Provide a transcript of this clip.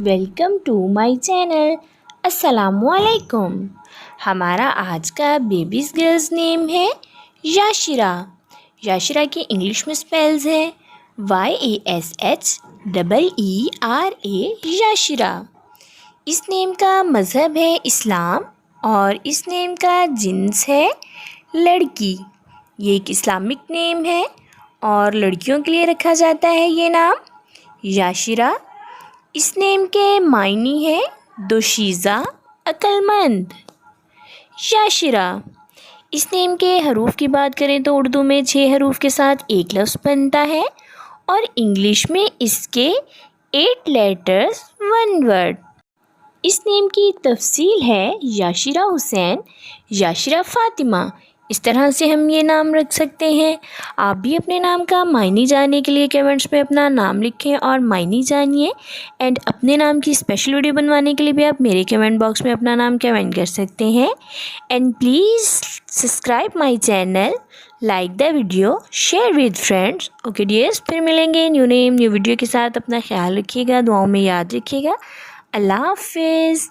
Welcome to my channel. अस्सलामुअलैकुम। हमारा आज का बेबीज़ गर्ल्स नेम है याशिरा। याशिरा के इंग्लिश में स्पेल्स है YASHEERA याशिरा। इस नेम का मज़हब है इस्लाम और इस नेम का जिन्स है लड़की। ये एक इस्लामिक नेम है और लड़कियों के लिए रखा जाता है ये नाम याशिरा। इस नेम के मायने है दोशीज़ा अक्लमंद। याशिरा। इस नेम के हरूफ की बात करें तो उर्दू में 6 हरूफ के साथ एक लफ्ज़ बनता है और इंग्लिश में इसके 8 लेटर्स 1 वर्ड। इस नेम की तफसील है याशिरा हुसैन, याशिरा फ़ातिमा। इस तरह से हम ये नाम रख सकते हैं। आप भी अपने नाम का मायने जानने के लिए कमेंट्स में अपना नाम लिखें और मायने जानिए। एंड अपने नाम की स्पेशल वीडियो बनवाने के लिए भी आप मेरे कमेंट बॉक्स में अपना नाम कमेंट कर सकते हैं। And please subscribe my channel, like the video, share with friends. Okay dears, फिर मिलेंगे न्यू नेम न्यू वीडियो के साथ। अपना ख्याल रखिएगा, दुआओं में याद रखिएगा। अल्लाह हाफिज़।